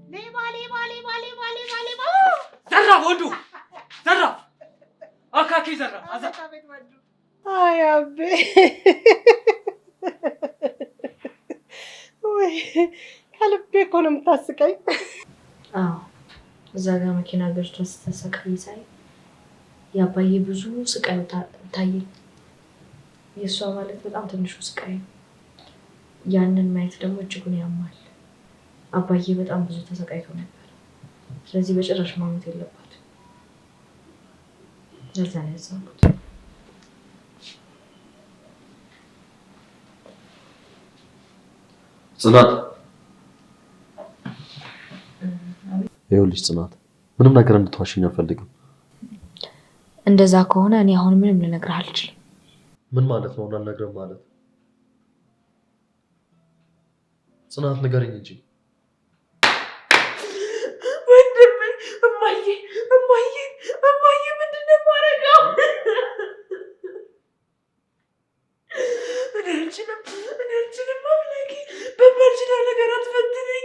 ሌባ ሌባ ሌባ ሌባ ሌባ ሌባ ዘራ ወንዱ ዘራ አካኪ ዘራ አቤት ወንዱ አይ አቤ ወይ ከልቤ እኮ ነው የምታስቀኝ። አዎ እዛ ጋር መኪና ገጭቶ ተሰቃይ ሳይ ያባዬ ብዙ ስቃይ ታየኝ። የሷ ማለት በጣም ትንሹ ስቃይ ያንን ማየት ደግሞ እጅጉን ያማል። አባዬ በጣም ብዙ ተሰቃይቶ ነበር። ስለዚህ በጭራሽ ማሞት የለባት። ለዛ ነው ያሰብኩት። ጽናት ይኸውልሽ ጽናት ምንም ነገር እንድትዋሽኝ አልፈልግም። እንደዛ ከሆነ እኔ አሁን ምንም ልነግርህ አልችልም። ምን ማለት ነው? አልነግርም ማለት ጽናት ንገረኝ እንጂ። ወንድሜ እማዬ ምንድን ነው የማደርገው? እኔ አልችልም አምላኬ፣ በማልችለው ነገር አትፈትነኝ።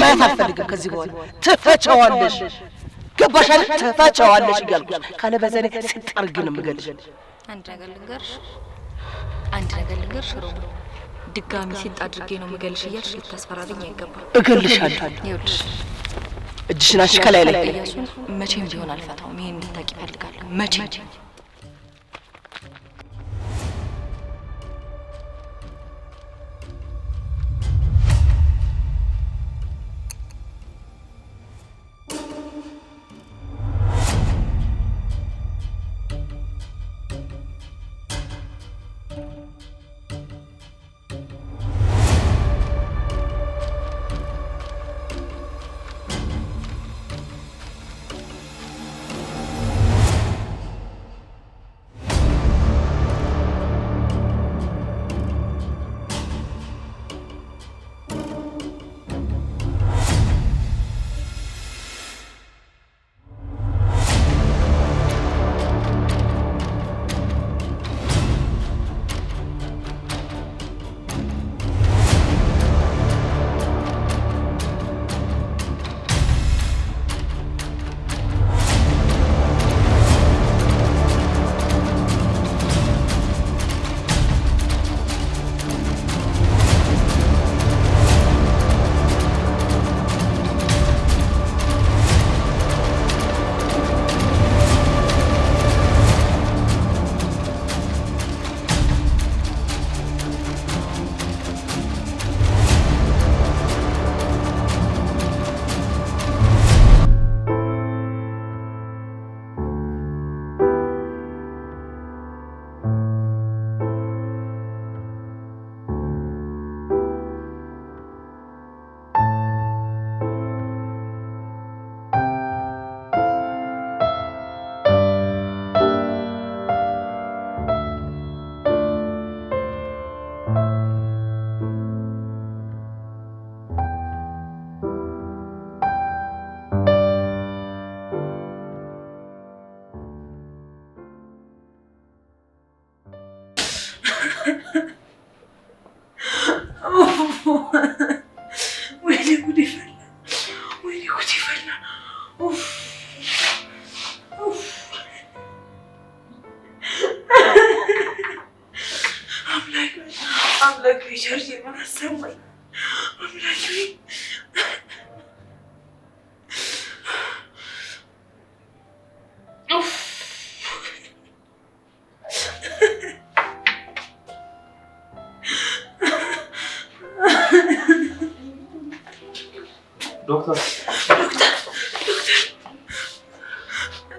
ማየት አልፈልግም ከዚህ በኋላ ትፈቻዋለሽ። ገባሽ አይደል? ትፈቻዋለሽ እያልኩሽ ካለ በዘኔ ስጠርግ ነው የምገልሽ። አንድ ነገር ልንገርሽ ሮማ፣ ድጋሚ ሲጥ አድርጌ ነው የምገልሽ እያልሽ ልታስፈራሪኝ አይገባም። እገልሻለሁ። ይኸውልሽ እጅሽን አንቺ ከላይ ላይ እያሱን መቼም ቢሆን አልፈታውም። ይሄን እንድታቂ እፈልጋለሁ። መቼም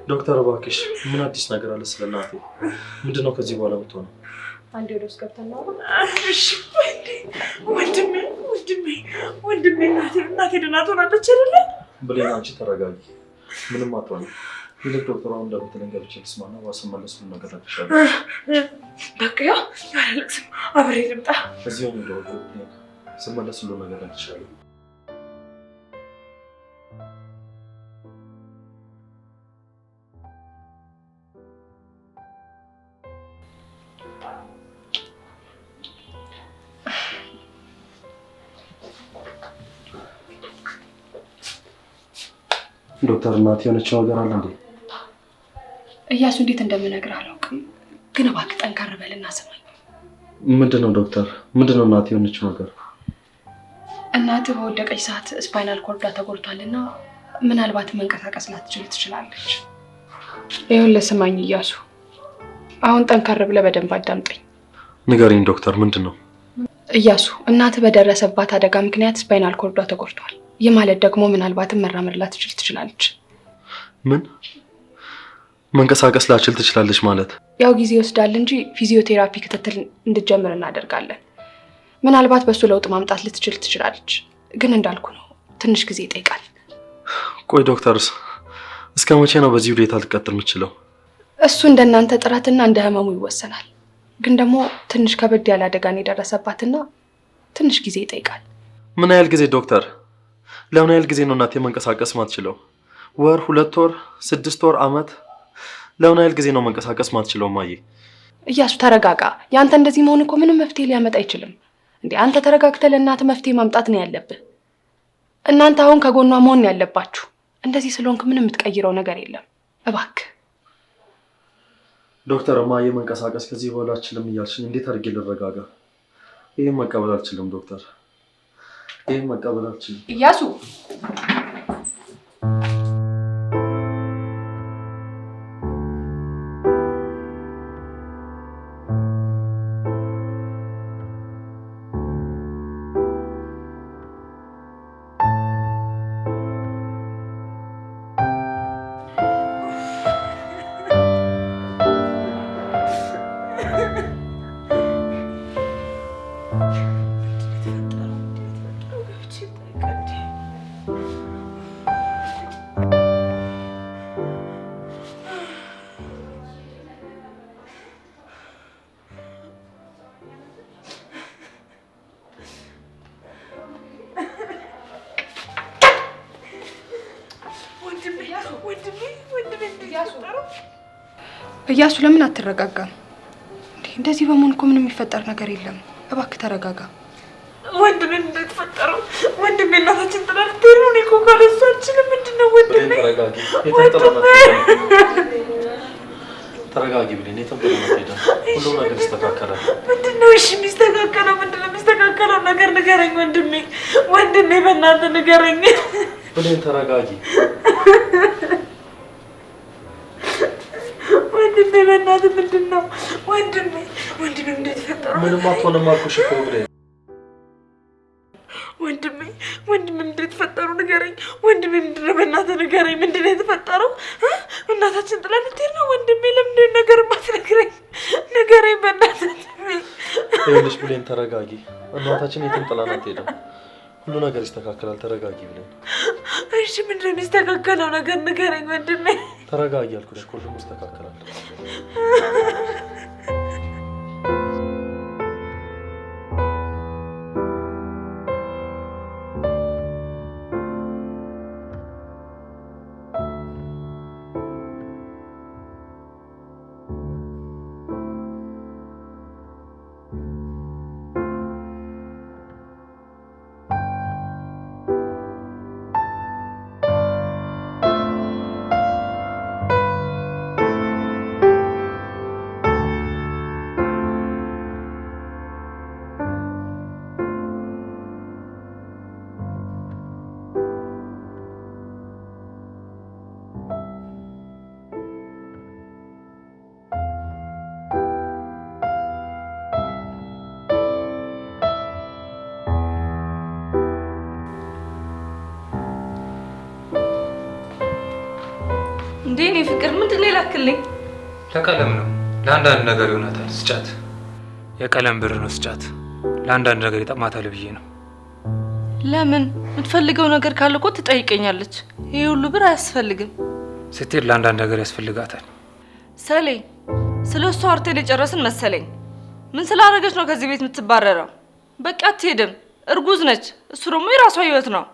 ዶክተር እባክሽ ምን አዲስ ነገር አለ ስለ እናቴ? ምንድነው ከዚህ በኋላ የምትሆነው? አንዴ ወደ ውስጥ ገብተን ነው። እሺ ወንድሜ እናቴ ደህና ትሆናለች አይደለ? ብሌን አንቺ ተረጋጊ፣ ምንም አትሆንም። ይልቅ ዶክተሯ እንደምትለኝ ገብቼ ልስማና ዋስመለስ ሁሉ ነገር አድርሻለሁ። በቃ ያለቅስም አብሬ ልምጣ። እዚሁ ነው ስመለስ ሁሉ ነገር አድርሻለሁ። ዶክተር እናት የሆነች ነገር አለ እንዴ? እያሱ እንዴት እንደምነግርህ አላውቅም፣ ግን እባክህ ጠንከር በልና ስማኝ። ምንድነው ዶክተር? ምንድነው እናት የሆነች ነገር? እናትህ በወደቀች ሰዓት ስፓይናል ኮርዷ ተጎድቷልና ምናልባት መንቀሳቀስ ላትችል ትችላለች። ይኸውልህ ስማኝ እያሱ፣ አሁን ጠንከር ብለህ በደንብ አዳምጠኝ። ንገሪኝ ዶክተር፣ ምንድነው? እያሱ እናትህ በደረሰባት አደጋ ምክንያት ስፓይናል ኮርዷ ተጎድቷል። ይህ ማለት ደግሞ ምናልባትም መራመድ ላትችል ትችላለች። ምን? መንቀሳቀስ ላትችል ትችላለች ማለት? ያው ጊዜ ይወስዳል እንጂ ፊዚዮቴራፒ ክትትል እንድትጀምር እናደርጋለን። ምናልባት በሱ ለውጥ ማምጣት ልትችል ትችላለች፣ ግን እንዳልኩ ነው፣ ትንሽ ጊዜ ይጠይቃል። ቆይ ዶክተርስ እስከ መቼ ነው በዚህ ሁኔታ ልትቀጥል የምችለው? እሱ እንደናንተ ጥረትና እንደ ህመሙ ይወሰናል። ግን ደግሞ ትንሽ ከበድ ያለ አደጋን የደረሰባትና ትንሽ ጊዜ ይጠይቃል። ምን ያህል ጊዜ ዶክተር? ለምን ያህል ጊዜ ነው እናቴ መንቀሳቀስ ማትችለው? ወር፣ 2 ወር፣ 6 ወር፣ አመት? ለምን ያህል ጊዜ ነው መንቀሳቀስ ማትችለው? ማዬ እያሱ ተረጋጋ። ያንተ እንደዚህ መሆን እኮ ምንም መፍትሄ ሊያመጣ አይችልም። እንዴ አንተ ተረጋግተህ ለእናትህ መፍትሄ ማምጣት ነው ያለብህ። እናንተ አሁን ከጎኗ መሆን ያለባችሁ። እንደዚህ ስለሆንክ ምንም የምትቀይረው ነገር የለም። እባክህ ዶክተር፣ ማዬ መንቀሳቀስ ከዚህ በኋላ አልችልም እያልሽኝ እንዴት አድርጌ ልረጋጋ? ይሄን መቀበል አልችልም ዶክተር፣ ይሄን መቀበል አልችልም። እያሱ እያሱ ለምን አትረጋጋም? እንደዚህ በመሆን እኮ ምንም የሚፈጠር ነገር የለም። እባክህ ተረጋጋ። ወንድሜ እንደተፈጠረው ወንድሜ እናታችን ጥላ ልትሄድ ነው። እኔ እኮ ካለሱ አልችልም። ምንድን ነው ወንድሜ? ተረጋጊ ብሌን፣ የተንጠለጠለ ሄደ። ሁሉም ነገር ይስተካከላል። ምንድን ነው እሺ የሚስተካከለው? ምንድን ነው የሚስተካከለው ነገር ንገረኝ ወንድሜ። ወንድሜ በእናትህ ንገረኝ። ብሌን ተረጋጊ። ወንድሜ በእናትህ ምንድን ነው ወንድሜ? ወንድሜ እንደተፈጠረው ምንም አትሆንም አልኩሽ እኮ ብሌን። ወንድሜ እንደተፈጠረው ንገረኝ። ወንድሜ ምንድን ነው በእናትህ ንገረኝ። ምንድን ነው የተፈጠረው? እናታችን ጥላ ልትሄድ ነው። ወንድሜ ለምንድን ነው ነገር የማትነግረኝ? ንገረኝ በእናትህ። ይኸውልሽ ብሌን ተረጋጊ። እናታችን የትም ጥላን አትሄድም። ሁሉ ነገር ይስተካከላል። ተረጋጊ ብሌን። እሺ ምንድን ነው የሚስተካከለው ነገር ንገረኝ ወንድሜ። ተረጋጊ አልኩሽ እኮ፣ ሁሉም ይስተካከላል። እንዴ እኔ ፍቅር ምንድን ነው የላክልኝ? ለቀለም ነው ለአንዳንድ ነገር ይሆናታል። ስጫት። የቀለም ብር ነው ስጫት። ለአንዳንድ ነገር ይጠቅማታል ብዬ ነው። ለምን? የምትፈልገው ነገር ካለ እኮ ትጠይቀኛለች። ይሄ ሁሉ ብር አያስፈልግም። ስትሄድ ለአንዳንድ ነገር ያስፈልጋታል። ሰሌ ስለ እሷ አውርተን የጨረስን መሰለኝ። ምን ስላደረገች ነው ከዚህ ቤት የምትባረረው? በቃ አትሄድም። እርጉዝ ነች። እሱ ደግሞ የራሷ ህይወት ነው።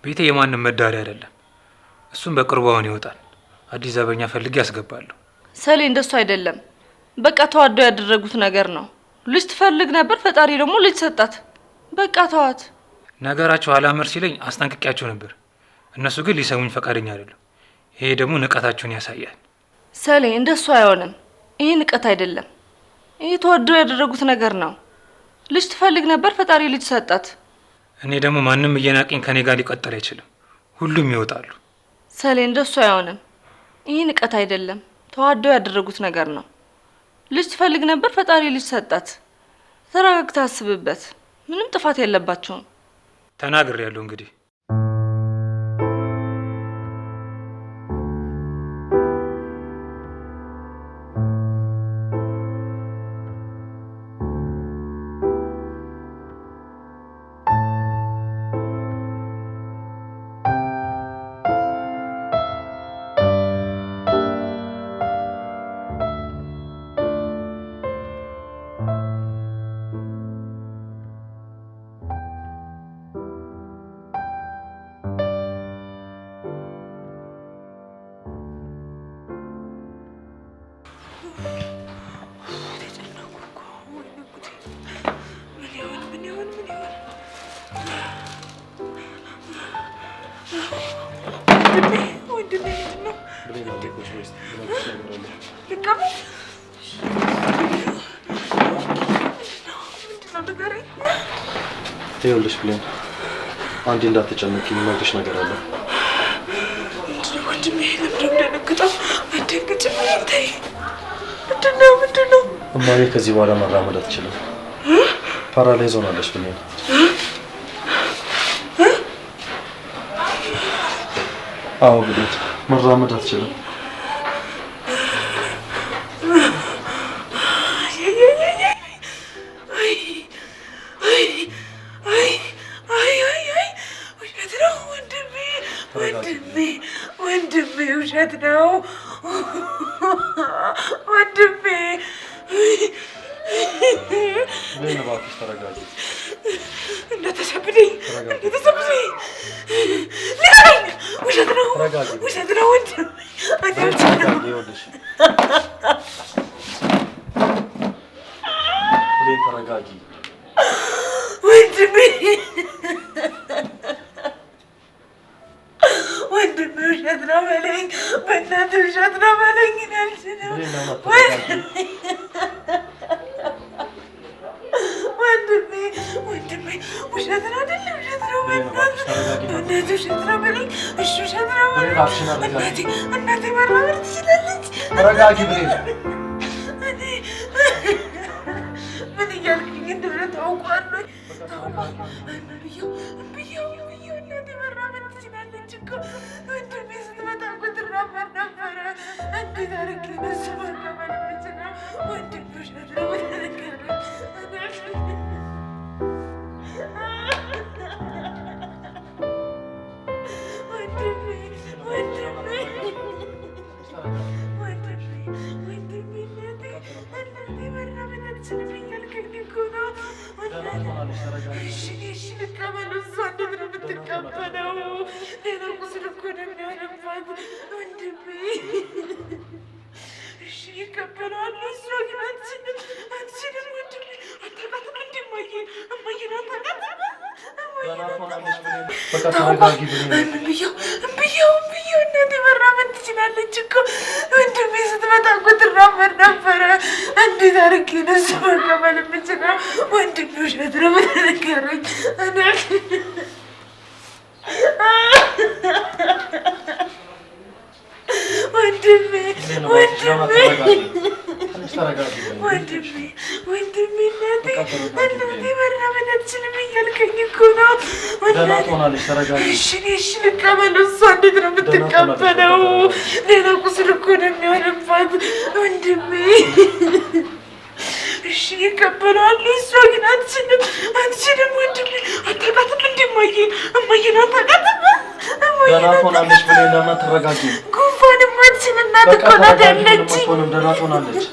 ቤቴ የማንም መዳሪያ አይደለም። እሱም በቅርቡ አሁን ይወጣል። አዲስ ዘበኛ ፈልጌ ያስገባለሁ። ሰሌ እንደሱ አይደለም። በቃ ተዋደው ያደረጉት ነገር ነው። ልጅ ትፈልግ ነበር፣ ፈጣሪ ደግሞ ልጅ ሰጣት። በቃ ተዋት። ነገራቸው አላመር ሲለኝ አስጠንቅቄያቸው ነበር። እነሱ ግን ሊሰሙኝ ፈቃደኛ አይደሉም። ይሄ ደግሞ ንቀታቸውን ያሳያል። ሰሌ እንደሱ አይሆንም። ይሄ ንቀት አይደለም። ይሄ ተዋደው ያደረጉት ነገር ነው። ልጅ ትፈልግ ነበር፣ ፈጣሪ ልጅ ሰጣት። እኔ ደግሞ ማንም እየናቀኝ ከኔ ጋር ሊቀጥል አይችልም። ሁሉም ይወጣሉ። ሰሌ እንደሱ አይሆንም። ይሄ ንቀት አይደለም። ተዋደው ያደረጉት ነገር ነው። ልጅ ትፈልግ ነበር፣ ፈጣሪ ልጅ ሰጣት። ተረጋግተህ አስብበት። ምንም ጥፋት የለባቸውም። ተናግሬያለሁ እንግዲህ ይኸውልሽ ብሌን፣ አንዴ እንዳትጨነቂ የምነግርሽ ነገር አለ። ወንድሜ ለምንድን ነው የምደነግጠው? አትደንግጭ። ምንድን ነው? እማዬ ከዚህ በኋላ መራመድ አትችልም። ፓራላይዝ ሆናለች ብሌን። አዎ ብሌን፣ መራመድ አትችልም። ወንድሜ ውሸት ነው። ወንድሜ ብሌን እባክሽ ተረጋጊ። እንደተሰብደኝ ውሸት ነው ወንድሜ። ይኸውልሽ ብሌን ተረጋጊ። ወንድሜ ውሸት ነው በለኝ። በእናትህ ውሸት ነው በለኝ። ወንድሜ ውሸት ነው አይደለም? ውሸት ነው በእናትህ ውሸት ነው በለኝ። እሺ ውሸት ነው በለኝ። እናቴ መራመድ ትችላለች። ተረጋጊ ብሌን። ምን እያልኩኝ እንደሆነ ታውቃለህ? ብዬው እናቴ መራመድ ትችላለች እኮ። ወንድሜ ስትመጣ እኮ ትራመድ ነበረ። እንዴት አድርጌ ነው እሱ መራመድ የምችለው? ወንድሜ ውሸት ነው በተነገረኝ። ብዬው እናቴ መራመድ ትችላለች እኮ። ወንድሜ ስትመጣ እኮ ትራመድ ነበረ። እንዴት አድርጌ ነው እሱ መቀበል የምችለው? ወንድሜ ውሸት ነው በተነገረኝ። ወንድሜ ወንድሜ እናቴ መራመድ አትችልም እያልከኝ እኮ ነው። ደህና ትሆናለች። ተረጋጊ። እሺ ልቀበለው። እሷ እንዴት ነው የምትቀበለው? ሌላ ቁስል እኮ ነው የሚሆንባት ወንድሜ። እሺ ይቀበለዋለሁ። እሷ ግን አትችልም ወንድሜ። አታውቃትም እንደ እማዬን አታውቃትም? ደህና ትሆናለች ብለህ ለምን ተረጋጊ። ጉንፋንም አትችል እናት እኮ ናት ያለችኝ። ደህና ትሆናለች።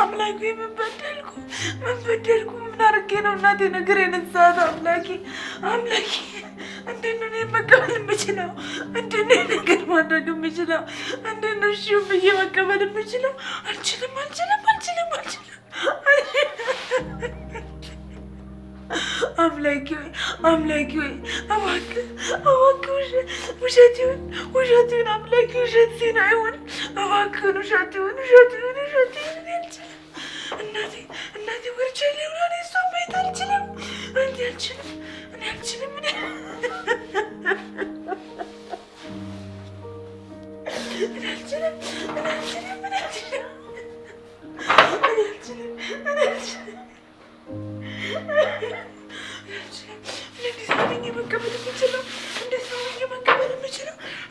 አምላኬ ምን በደልኩ? ምን አድርጌ ነው እናቴ ነገር የነሳት? አምላኬ እንዴት ነው መቀበል የምችለው? እንዴት ነው ነገር ማድረግ የምችለው? እንዴት ነው እሺ ብዬ መቀበል የምችለው? አልችልም። አምላኬ ሆይ እባክህ ውሸት ይሁን አምላኬ፣ ውሸት ዜና አይሆን እባክህን፣ ውሸት ይሁን እናቴ ወርቻለ ሆነ እሷ ማየት አልችልም። እኔ አልችልም።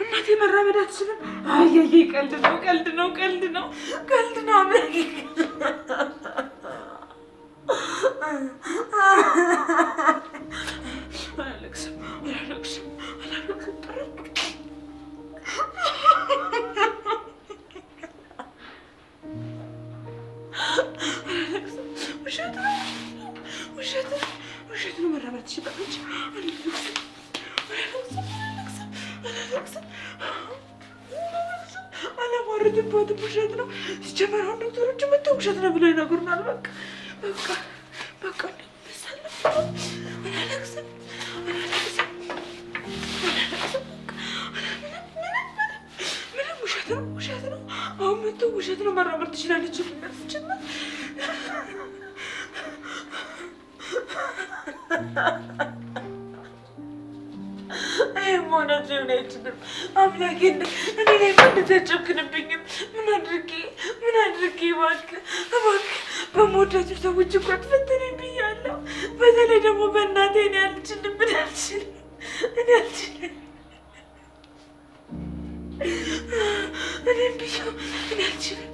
እናቴ መራመድ አትችልም። አየዬ ቀልድ ነው አምላኬ። አላለቅስም። የተዋረድባትም ውሸት ነው። ሲጀመር አሁን ዶክተሮች መጥተው ውሸት ነው ብለው ይነግሩናል። በቃ አላለቅስም። ምንም ውሸት ነው። አሁን መጥተው ውሸት ነው መራመድ ትችላለች የሚል ሲጀመር መሆናት ሊሆን አይችልም። አምላኬ እኔ ላይ ተጨክንብኝም። ምን አድርጌ እባክህ በምወዳቸው ሰዎች እኮ አትፈተነኝ ብያለሁ። በተለይ ደግሞ በእናቴ እኔ አልችልም። እኔ አልችልም። እኔም ብዬው እኔ አልችልም።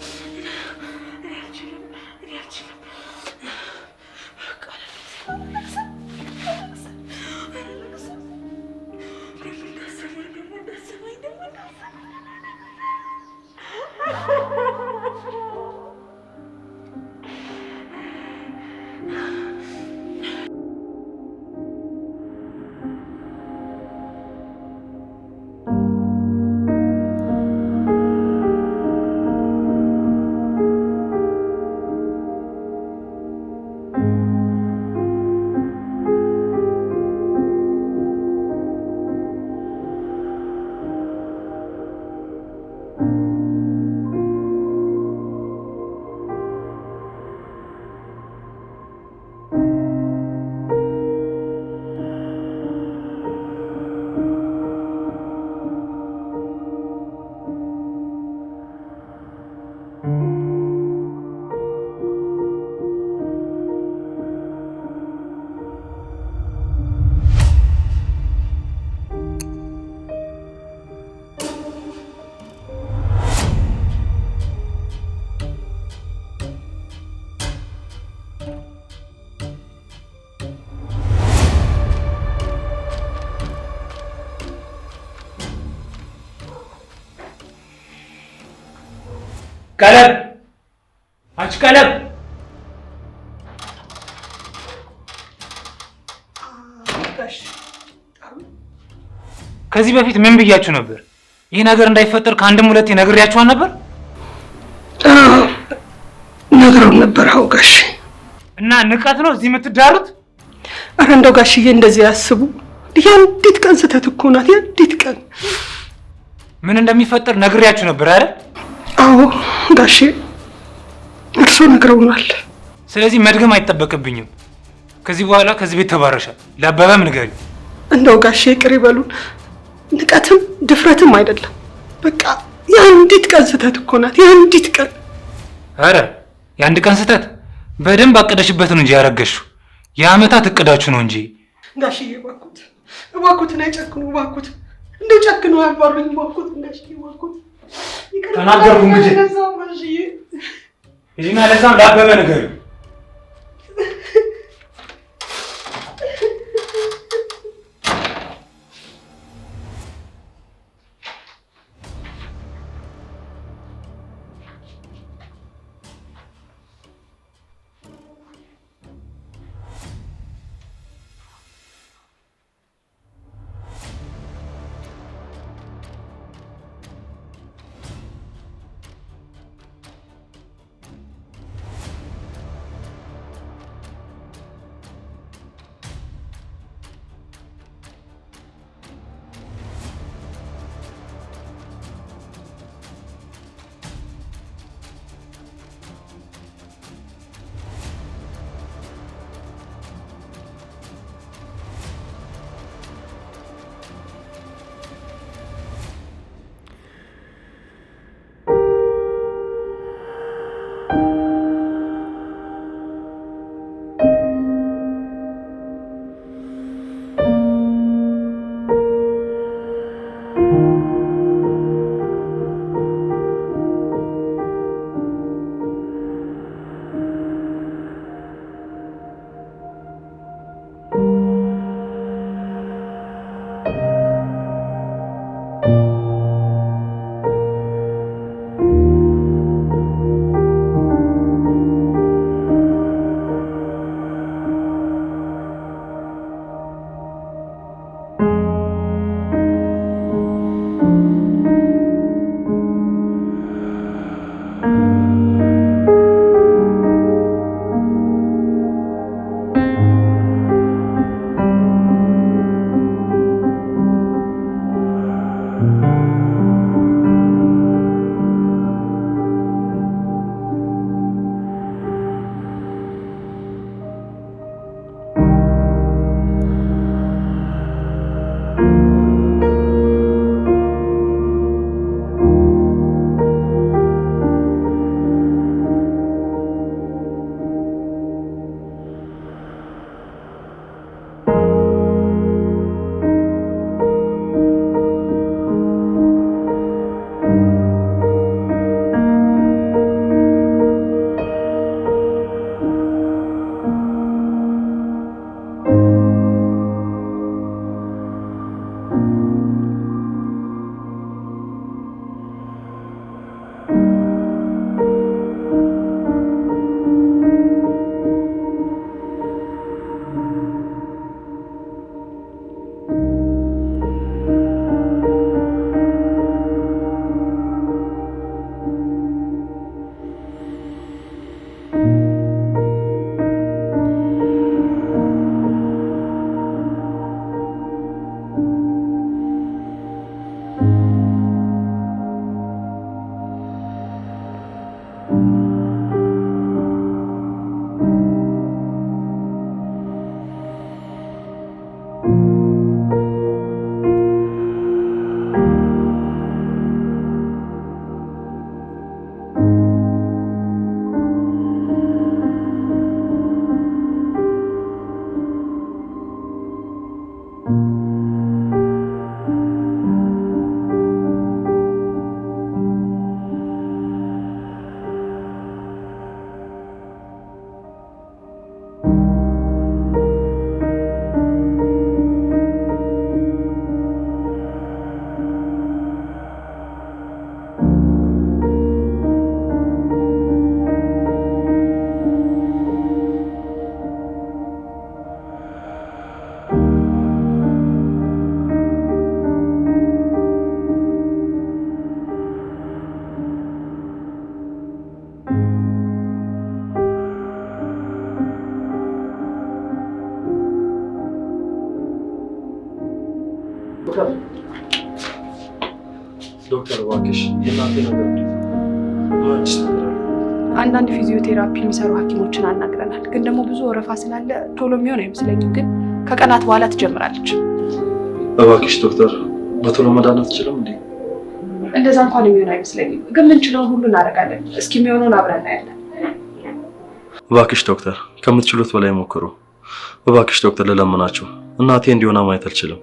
ቀለም አንቺ ቀለም ከዚህ በፊት ምን ብያችሁ ነበር? ይህ ነገር እንዳይፈጠር ከአንድም ሁለቴ ነግሬያችኋል ነበር። ነግረውን ነበር። አዎ ጋሽ። እና ንቀት ነው እዚህ የምትዳሩት? ኧረ እንደው ጋሽዬ እንደዚህ ያስቡ። የአንዲት ቀን ስህተት እኮ ናት። የአንዲት ቀን ምን እንደሚፈጠር ነግሬያችሁ ነበር አይደል? አዎ ጋሼ፣ እርሶ ነግረውናል። ስለዚህ መድገም አይጠበቅብኝም። ከዚህ በኋላ ከዚህ ቤት ተባረሻል። ለአበበም ንገሪ። እንደው ጋሼ ይቅር ይበሉን። ንቀትም ድፍረትም አይደለም። በቃ የአንዲት ቀን ስህተት እኮ ናት። የአንዲት ቀን። አረ የአንድ ቀን ስህተት በደንብ አቀደሽበት ነው እንጂ ያረገሽው። የአመታት እቅዳችሁ ነው እንጂ። ጋሽዬ እባክዎትን አይጨክኑ። እባክዎት እንደው ጨክኑ አያባሩኝ። እባክዎትን ጋሽዬ እባክዎት። ተናገርኩ እንግዲህ እዚህና ለዛም ለአበበ ንገሪ። የእናቴ ነገር እንዴት ነው? ምን አዲስ ነገር አለ? አንዳንድ ፊዚዮቴራፒ የሚሰሩ ሐኪሞችን አናግረናል። ግን ደግሞ ብዙ ወረፋ ስላለ ቶሎ የሚሆን አይመስለኝም። ግን ከቀናት በኋላ ትጀምራለች። እባክሽ ዶክተር በቶሎ መዳን አትችልም እንዴ? እንደዛ እንኳን የሚሆን አይመስለኝም። ግን ምንችለውን ሁሉ እናደርጋለን። እስኪ የሚሆነውን አብረን እናያለን። እባክሽ ዶክተር ከምትችሉት በላይ ሞክሩ። እባክሽ ዶክተር ልለምናችሁ፣ እናቴ እንዲሆና ማየት አልችልም።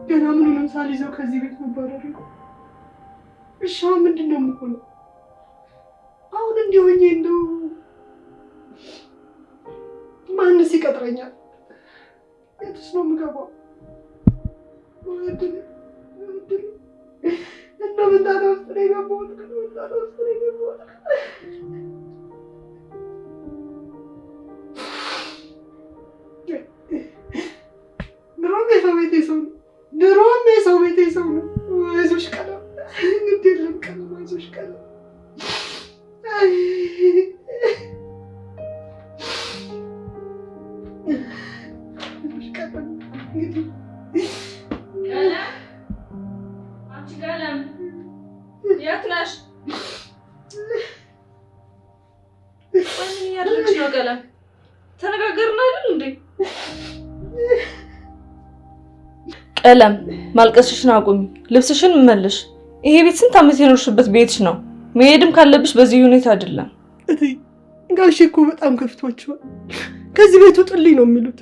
ገና ምንም ሳልይዘው ከዚህ ቤት መባረር ነው። እሺ አሁን ምንድን ነው የምሆነው? አሁን እንዲሆኜ እንደው ማንስ ይቀጥረኛል? የትስ ነው የምገባው? እና ምንጣጣ ውስጥ ነው የገባሁት። ምንጣጣ ውስጥ ነው የገባሁት። ድሮም የሰው ቤቴ ሰው ነው። ድሮም የሰው ቤቴ ሰው ነው። አይዞሽ ቀለም፣ ግድ የለም ቀለም፣ አይዞሽ ቀለም። አይዞሽ ቀለም። እንግዲህ ቀለም፣ አንቺ ቀለም የት ነሽ? ቆይ ምን እያደረግሽ ነው? ቀለም ተነጋገርን አይደል እንዴ? ቀለም ማልቀስሽን አቁሚ፣ ልብስሽን መልሽ። ይሄ ቤት ስንት ዓመት የኖርሽበት ቤትሽ ነው። መሄድም ካለብሽ በዚህ ሁኔታ አይደለም። እትዬ ጋሼ እኮ በጣም ከፍቷቸዋል። ከዚህ ቤት ውጡልኝ ነው የሚሉት።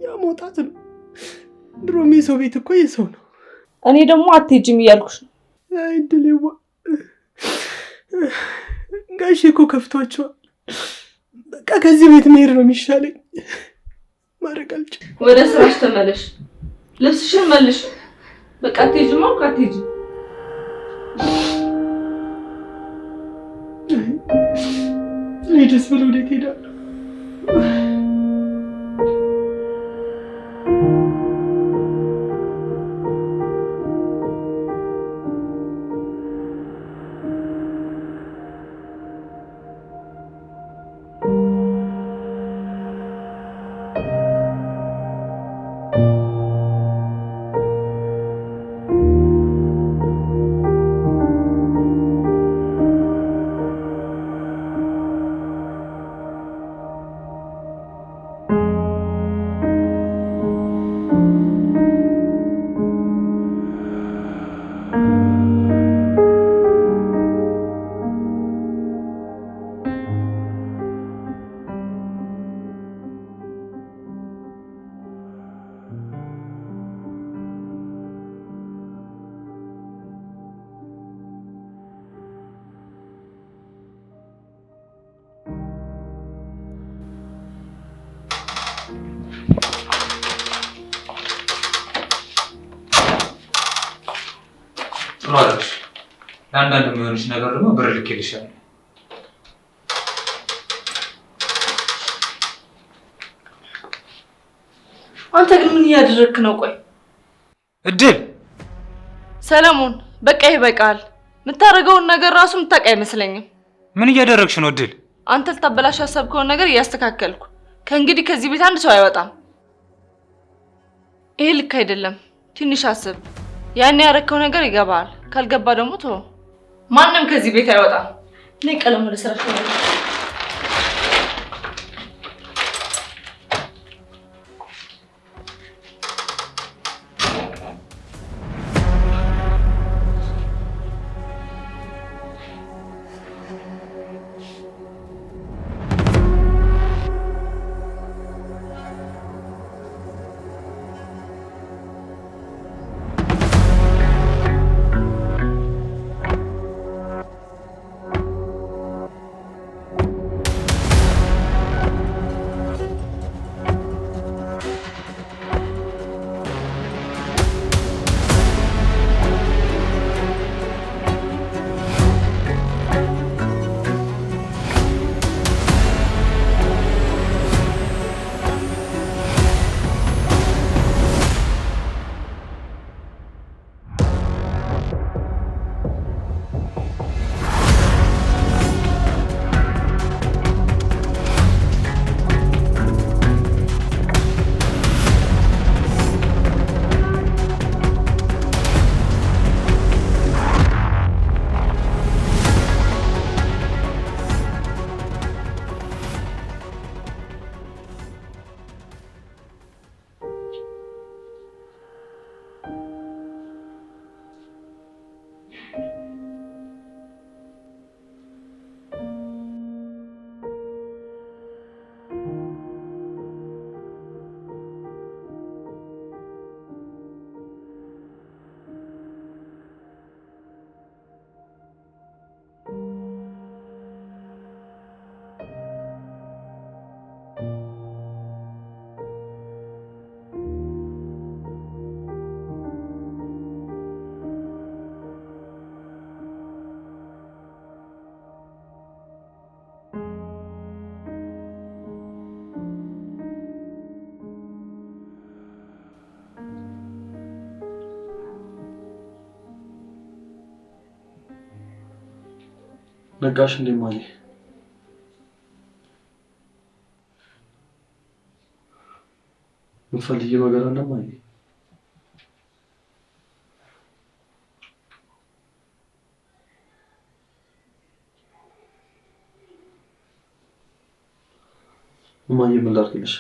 ያ መውጣት ነው። ድሮም የሰው ቤት እኮ የሰው ነው። እኔ ደግሞ አትሄጂም እያልኩሽ ነው። አይ ድሌዋ፣ ጋሼ እኮ ከፍቷቸዋል። በቃ ከዚህ ቤት መሄድ ነው የሚሻለኝ። ማድረግ አልችልም። ወደ ስራሽ ተመለሽ፣ ልብስሽን መልሽ። በቃ አትሄጂም አልኩ፣ አትሄጂም። እኔ ደስ ብሎ ወዴት ሄዳለሁ? ጥሩ አደረግሽ። ለአንዳንድ የሚሆንሽ ነገር ደግሞ ብር ልኬልሻለሁ። አንተ ግን ምን እያደረግክ ነው? ቆይ እድል ሰለሞን፣ በቃ ይበቃል። የምታደርገውን ነገር ራሱ የምታውቅ አይመስለኝም። ምን እያደረግሽ ነው እድል? አንተ ልታበላሽ ያሰብከውን ነገር እያስተካከልኩ። ከእንግዲህ ከዚህ ቤት አንድ ሰው አይወጣም። ይሄ ልክ አይደለም። ትንሽ አስብ። ያን ያረከው ነገር ይገባል። ካልገባ ደግሞ ተው። ማንም ከዚህ ቤት አይወጣም። ነይ ቀለም ወደ ስራሽ ነው። ነጋሽ እንዴ ማሊ? ምፈልጊ ነገር አለ ማሊ? ማሊ ምን ላድርግልሽ?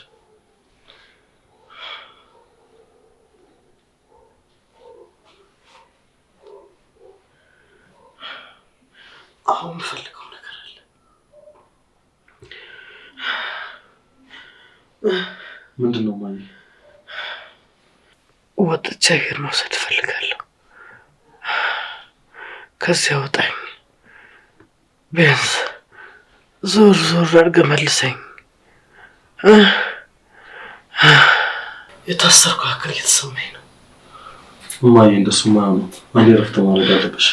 አሁን ፈልገው ነገር አለ። ምንድነው ማሊ? ወጥቼ ሀገር መውሰድ እፈልጋለሁ። ከዚያ ወጣኝ። ቢያንስ ዞር ዞር አድርገህ መልሰኝ። የታሰርኩ ያክል እየተሰማኝ ነው። ማሊ እንደሱማ ነው። አንዴ ረፍት ማድረግ አለብሽ።